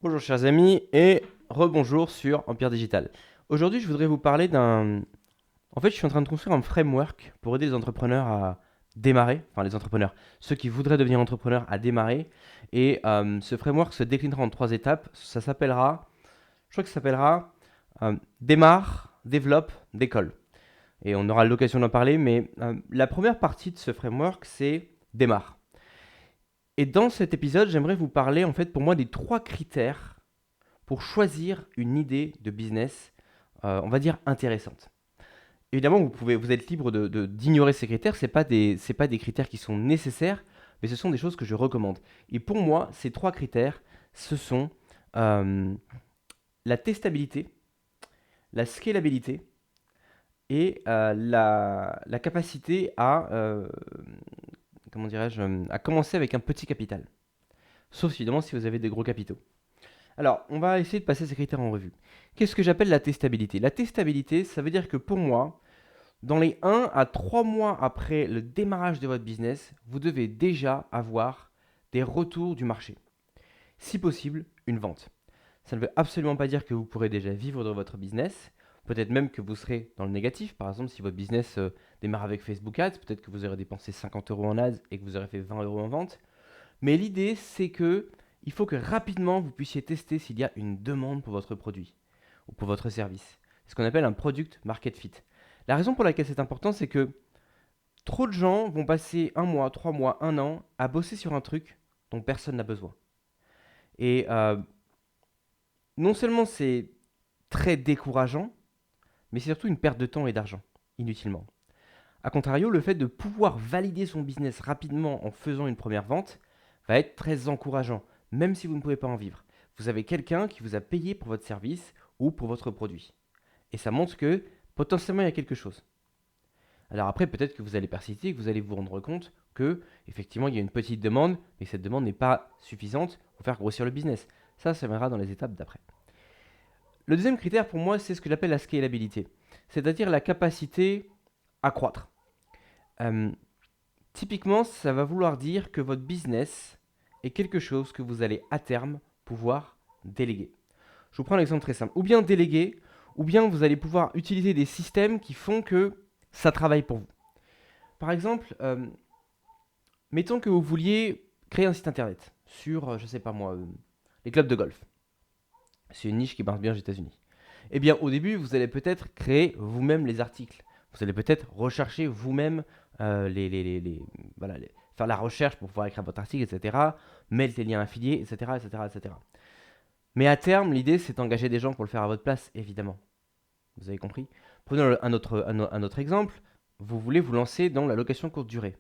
Bonjour chers amis et rebonjour sur Empire Digital. Aujourd'hui, je voudrais vous parler d'un... En fait, je suis en train de construire un framework pour aider les entrepreneurs à démarrer, enfin les entrepreneurs, ceux qui voudraient devenir entrepreneurs à démarrer. Et ce framework se déclinera en trois étapes. Je crois que ça s'appellera démarre, développe, décolle. Et on aura l'occasion d'en parler, mais la première partie de ce framework, c'est démarre. Et dans cet épisode, j'aimerais vous parler en fait pour moi des trois critères pour choisir une idée de business, on va dire intéressante. Évidemment, vous êtes libre d'ignorer ces critères. C'est pas des critères qui sont nécessaires, mais ce sont des choses que je recommande. Et pour moi, ces trois critères, ce sont euh, la testabilité, la scalabilité et la capacité à, comment dirais-je, à commencer avec un petit capital. Sauf évidemment si vous avez des gros capitaux. Alors, on va essayer de passer ces critères en revue. Qu'est-ce que j'appelle la testabilité? La testabilité, ça veut dire que pour moi, dans les 1 à 3 mois après le démarrage de votre business, vous devez déjà avoir des retours du marché. Si possible, une vente. Ça ne veut absolument pas dire que vous pourrez déjà vivre de votre business. Peut-être même que vous serez dans le négatif. Par exemple, si votre business démarre avec Facebook Ads, peut-être que vous aurez dépensé 50 euros en ads et que vous aurez fait 20 euros en vente. Mais l'idée, c'est que il faut que rapidement vous puissiez tester s'il y a une demande pour votre produit ou pour votre service. C'est ce qu'on appelle un product market fit. La raison pour laquelle c'est important, c'est que trop de gens vont passer un mois, 3 mois, un an à bosser sur un truc dont personne n'a besoin. Et non seulement c'est très décourageant, mais c'est surtout une perte de temps et d'argent, inutilement. A contrario, le fait de pouvoir valider son business rapidement en faisant une première vente va être très encourageant, même si vous ne pouvez pas en vivre. Vous avez quelqu'un qui vous a payé pour votre service ou pour votre produit. Et ça montre que potentiellement il y a quelque chose. Alors après, peut-être que vous allez persister et que vous allez vous rendre compte que effectivement il y a une petite demande, mais cette demande n'est pas suffisante pour faire grossir le business. Ça viendra dans les étapes d'après. Le deuxième critère pour moi, c'est ce que j'appelle la scalabilité, c'est-à-dire la capacité à croître. Euh, Typiquement, ça va vouloir dire que votre business est quelque chose que vous allez à terme pouvoir déléguer. Je vous prends un exemple très simple. Ou bien déléguer, ou bien vous allez pouvoir utiliser des systèmes qui font que ça travaille pour vous. Par exemple, mettons que vous vouliez créer un site internet sur, je sais pas moi, les clubs de golf. C'est une niche qui marche bien aux États-Unis. Eh bien, au début, vous allez peut-être créer vous-même les articles. Vous allez peut-être rechercher vous-même voilà, faire la recherche pour pouvoir écrire votre article, etc. Mettre les liens affiliés, etc., etc., etc. Mais à terme, l'idée, c'est d'engager des gens pour le faire à votre place, évidemment. Vous avez compris? Prenons un autre exemple. Vous voulez vous lancer dans la location courte durée.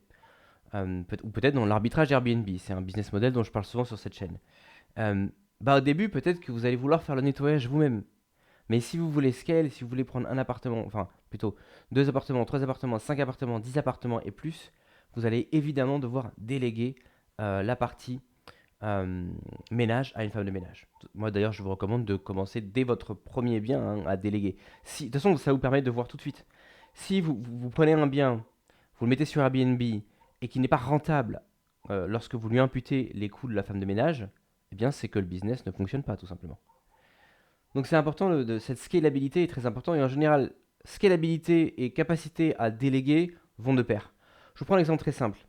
Ou peut-être dans l'arbitrage Airbnb. C'est un business model dont je parle souvent sur cette chaîne. Euh, Au début, peut-être que vous allez vouloir faire le nettoyage vous-même. Mais si vous voulez scale, si vous voulez prendre un appartement, enfin plutôt 2 appartements, 3 appartements, 5 appartements, 10 appartements et plus, vous allez évidemment devoir déléguer la partie euh, ménage à une femme de ménage. Moi d'ailleurs, je vous recommande de commencer dès votre premier bien hein, à déléguer. Si, de toute façon, ça vous permet de voir tout de suite. Si vous prenez un bien, vous le mettez sur Airbnb et qui n'est pas rentable lorsque vous lui imputez les coûts de la femme de ménage, eh bien c'est que le business ne fonctionne pas tout simplement. Donc c'est important, cette scalabilité est très important et en général, scalabilité et capacité à déléguer vont de pair. Je vous prends un exemple très simple.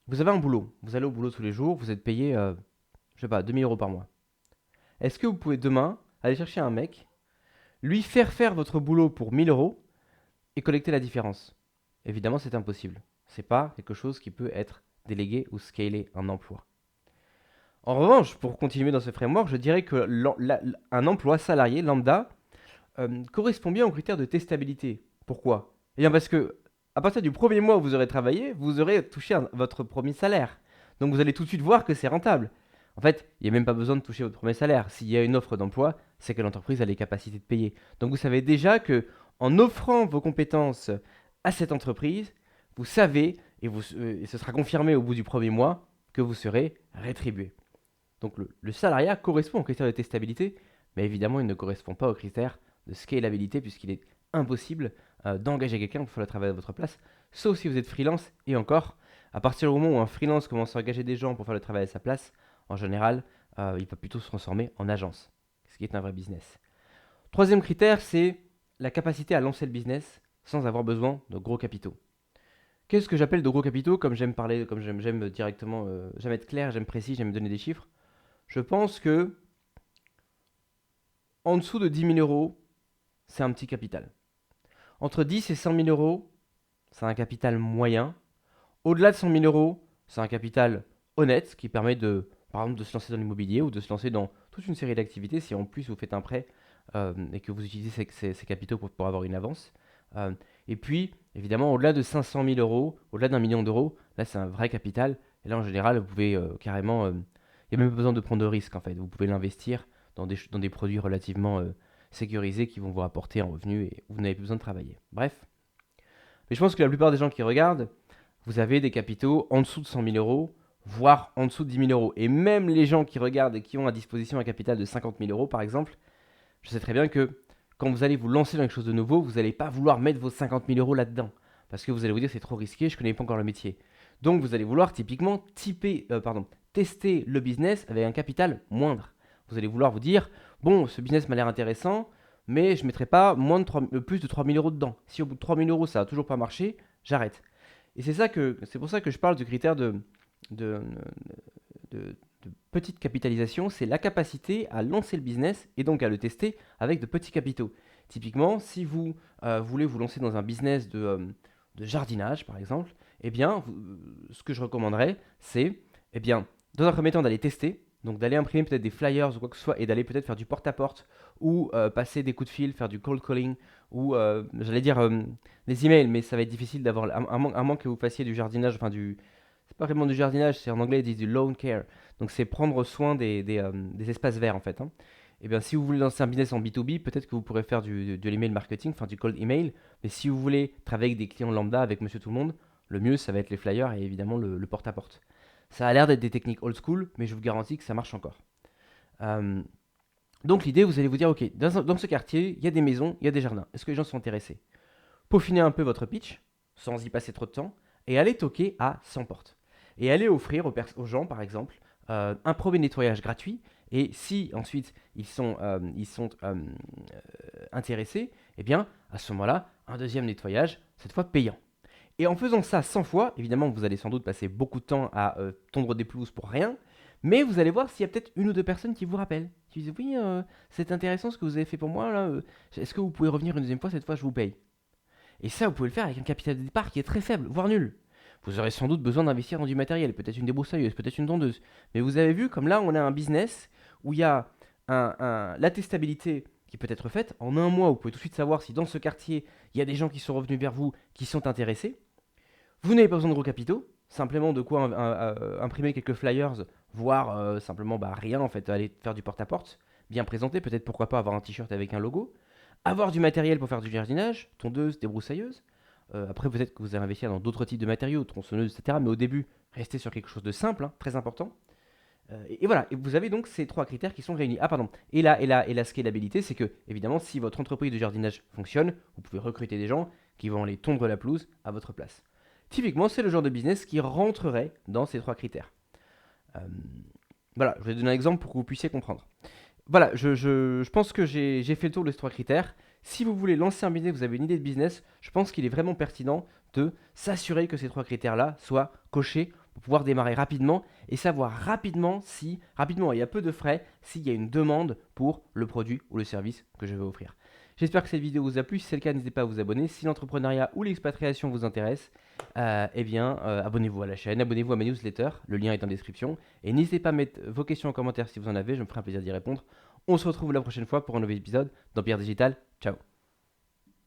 Vous avez un boulot, vous allez au boulot tous les jours, vous êtes payé, je sais pas, 2000 euros par mois. Est-ce que vous pouvez demain aller chercher un mec, lui faire votre boulot pour 1000 euros et collecter la différence? Évidemment, c'est impossible. C'est pas quelque chose qui peut être délégué ou scalé un emploi. En revanche, pour continuer dans ce framework, je dirais que un emploi salarié lambda correspond bien aux critères de testabilité. Pourquoi? Eh bien parce que à partir du premier mois où vous aurez travaillé, vous aurez touché votre premier salaire. Donc vous allez tout de suite voir que c'est rentable. En fait, il n'y a même pas besoin de toucher votre premier salaire. S'il y a une offre d'emploi, c'est que l'entreprise a les capacités de payer. Donc vous savez déjà que en offrant vos compétences à cette entreprise, vous savez, et ce sera confirmé au bout du premier mois, que vous serez rétribué. Donc le salariat correspond aux critères de testabilité, mais évidemment il ne correspond pas aux critères de scalabilité puisqu'il est impossible d'engager quelqu'un pour faire le travail à votre place, sauf si vous êtes freelance. Et encore, à partir du moment où un freelance commence à engager des gens pour faire le travail à sa place, en général, il va plutôt se transformer en agence, ce qui est un vrai business. Troisième critère, c'est la capacité à lancer le business sans avoir besoin de gros capitaux. Qu'est-ce que j'appelle de gros capitaux? Comme j'aime parler, comme j'aime directement, j'aime être clair, j'aime précis, j'aime donner des chiffres. Je pense que en dessous de 10 000 euros, c'est un petit capital. Entre 10 et 100 000 euros, c'est un capital moyen. Au-delà de 100 000 euros, c'est un capital honnête qui permet de, par exemple, de se lancer dans l'immobilier ou de se lancer dans toute une série d'activités si en plus vous faites un prêt et que vous utilisez ces capitaux pour avoir une avance. Euh, et puis, évidemment, au-delà de 500 000 euros, au-delà d'1 million d'euros, là c'est un vrai capital. Et là, en général, vous pouvez carrément. Il n'y a même pas besoin de prendre de risque en fait. Vous pouvez l'investir dans des produits relativement sécurisés qui vont vous rapporter un revenu et vous n'avez plus besoin de travailler. Bref. Mais je pense que la plupart des gens qui regardent, vous avez des capitaux en dessous de 100 000 euros, voire en dessous de 10 000 euros. Et même les gens qui regardent et qui ont à disposition un capital de 50 000 euros, par exemple, je sais très bien que quand vous allez vous lancer dans quelque chose de nouveau, vous n'allez pas vouloir mettre vos 50 000 euros là-dedans. Parce que vous allez vous dire c'est trop risqué, je ne connais pas encore le métier. Donc vous allez vouloir typiquement tester le business avec un capital moindre. Vous allez vouloir vous dire, bon, ce business m'a l'air intéressant, mais je ne mettrai pas plus de 3 000 euros dedans. Si au bout de 3 000 euros ça n'a toujours pas marché, j'arrête. Et c'est pour ça que je parle du critère de, de petite capitalisation, c'est la capacité à lancer le business et donc à le tester avec de petits capitaux. Typiquement, si vous voulez vous lancer dans un business de jardinage, par exemple, eh bien, ce que je recommanderais, c'est, eh bien, dans un premier temps, d'aller tester, donc d'aller imprimer peut-être des flyers ou quoi que ce soit, et d'aller peut-être faire du porte-à-porte, ou passer des coups de fil, faire du cold calling, ou j'allais dire des emails, mais ça va être difficile d'avoir, à moins que vous fassiez du jardinage, c'est pas vraiment du jardinage, c'est en anglais ils disent du lawn care, donc c'est prendre soin des espaces verts en fait, hein. Et bien si vous voulez lancer un business en B2B, peut-être que vous pourrez faire de l'email marketing, enfin du cold email, mais si vous voulez travailler avec des clients lambda, avec monsieur tout le monde, le mieux ça va être les flyers et évidemment le porte-à-porte. Ça a l'air d'être des techniques old school, mais je vous garantis que ça marche encore. Euh, donc l'idée, vous allez vous dire, ok, dans ce quartier, il y a des maisons, il y a des jardins. Est-ce que les gens sont intéressés? Peaufiner un peu votre pitch, sans y passer trop de temps, et aller toquer à 100 portes. Et aller offrir aux gens, par exemple, un premier nettoyage gratuit. Et si ensuite ils sont intéressés, eh bien, à ce moment-là, un deuxième nettoyage, cette fois payant. Et en faisant ça 100 fois, évidemment, vous allez sans doute passer beaucoup de temps à tondre des pelouses pour rien, mais vous allez voir s'il y a peut-être une ou deux personnes qui vous rappellent, qui disent oui, c'est intéressant ce que vous avez fait pour moi là. Est-ce que vous pouvez revenir une deuxième fois, cette fois je vous paye. Et ça, vous pouvez le faire avec un capital de départ qui est très faible, voire nul. Vous aurez sans doute besoin d'investir dans du matériel, peut-être une débroussailleuse, peut-être une tondeuse. Mais vous avez vu, comme là, on a un business où il y a la testabilité qui peut être faite. En un mois, vous pouvez tout de suite savoir si dans ce quartier, il y a des gens qui sont revenus vers vous, qui sont intéressés. Vous n'avez pas besoin de gros capitaux, simplement de quoi imprimer quelques flyers, voire simplement rien en fait, aller faire du porte-à-porte, bien présenté, peut-être pourquoi pas avoir un t-shirt avec un logo, avoir du matériel pour faire du jardinage, tondeuse, débroussailleuse. Après, peut-être que vous allez investir dans d'autres types de matériaux, tronçonneuses, etc. Mais au début, restez sur quelque chose de simple, hein, très important. Et voilà, et vous avez donc ces trois critères qui sont réunis. Ah pardon, et la scalabilité, c'est que, évidemment, si votre entreprise de jardinage fonctionne, vous pouvez recruter des gens qui vont aller tondre la pelouse à votre place. Typiquement, c'est le genre de business qui rentrerait dans ces trois critères. Euh, voilà, je vais donner un exemple pour que vous puissiez comprendre. Voilà, je pense que j'ai fait le tour de ces trois critères. Si vous voulez lancer un business, vous avez une idée de business, je pense qu'il est vraiment pertinent de s'assurer que ces trois critères-là soient cochés pour pouvoir démarrer rapidement et savoir rapidement, il y a peu de frais, s'il y a une demande pour le produit ou le service que je vais offrir. J'espère que cette vidéo vous a plu. Si c'est le cas, n'hésitez pas à vous abonner. Si l'entrepreneuriat ou l'expatriation vous intéresse, abonnez-vous à la chaîne, abonnez-vous à ma newsletter. Le lien est en description. Et n'hésitez pas à mettre vos questions en commentaire si vous en avez. Je me ferai un plaisir d'y répondre. On se retrouve la prochaine fois pour un nouvel épisode dans Pierre Digital. Ciao.